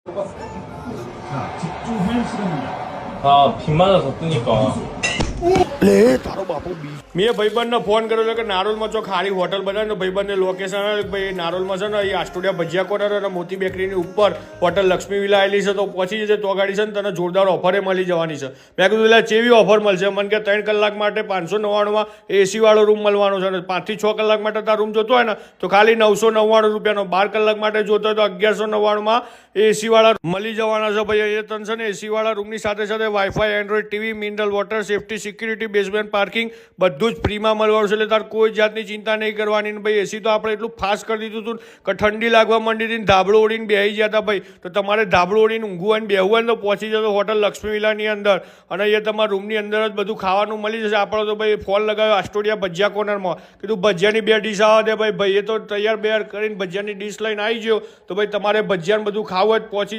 자, 집중할 시간입니다. 아, 비 맞아서 뜨니까. મેં ભાઈબંધને ફોન કર્યો છે કે નારોલમાં જો ખાલી હોટલ બનાવે ને ભાઈબંધને લોકેશન ભાઈ નારોલમાં છે ને એ આસ્ટોડિયા ભજીયા કોર્નર અને મોતી બેકરીની ઉપર હોટલ લક્ષ્મી વિલા આવેલી છે તો પહોંચી જશે તો ગાડી છે ને તને જોરદાર ઓફરે મળી જવાની છે. મેં કીધું એટલે ચેવી ઓફર મળશે મને કે 3 કલાક માટે 599માં એસી વાળો રૂમ મળવાનો છે અને 5 થી 6 કલાક માટે તાર રૂમ જોતો હોય ને તો ખાલી 999 રૂપિયાનો, 12 કલાક માટે જોતો હોય તો 1199માં એસી વાળા મળી જવાના છે ભાઈ. એ તને છે ને એસી વાળા રૂમની સાથે સાથે wifi, Android TV, mineral water, safety, security, basement parking બધું જ ફ્રીમાં મળવાનું છે. એટલે તાર કોઈ જાતની ચિંતા નહીં કરવાની ને ભાઈ. એસી તો આપણે એટલું ફાસ્ટ કરી દીધું હતું કે ઠંડી લાગવા માંડી હતી, ધાબળો ઓળીને બેસી ગયા હતા ભાઈ. તો તમારે ધાબળો ઓળીને ઊંઘવું હોય ને બેહવું હોય ને તો પહોંચી જતો હોટલ લક્ષ્મી વિલાની અંદર અને એ તમારા રૂમની અંદર જ બધું ખાવાનું મળી જશે. આપણે તો ભાઈ ફોન લગાવ્યો આસ્ટોડિયા ભજીયા કોર્નરમાં, કીધું ભજીયાની 2 ડીશ આવે દે ભાઈ. ભાઈ એ તો તૈયાર કરીને ભજીયાની ડીશ લઈને આવી ગયો તો ભાઈ તમારે ભજીયાને બધું ખાવું હોય પહોંચી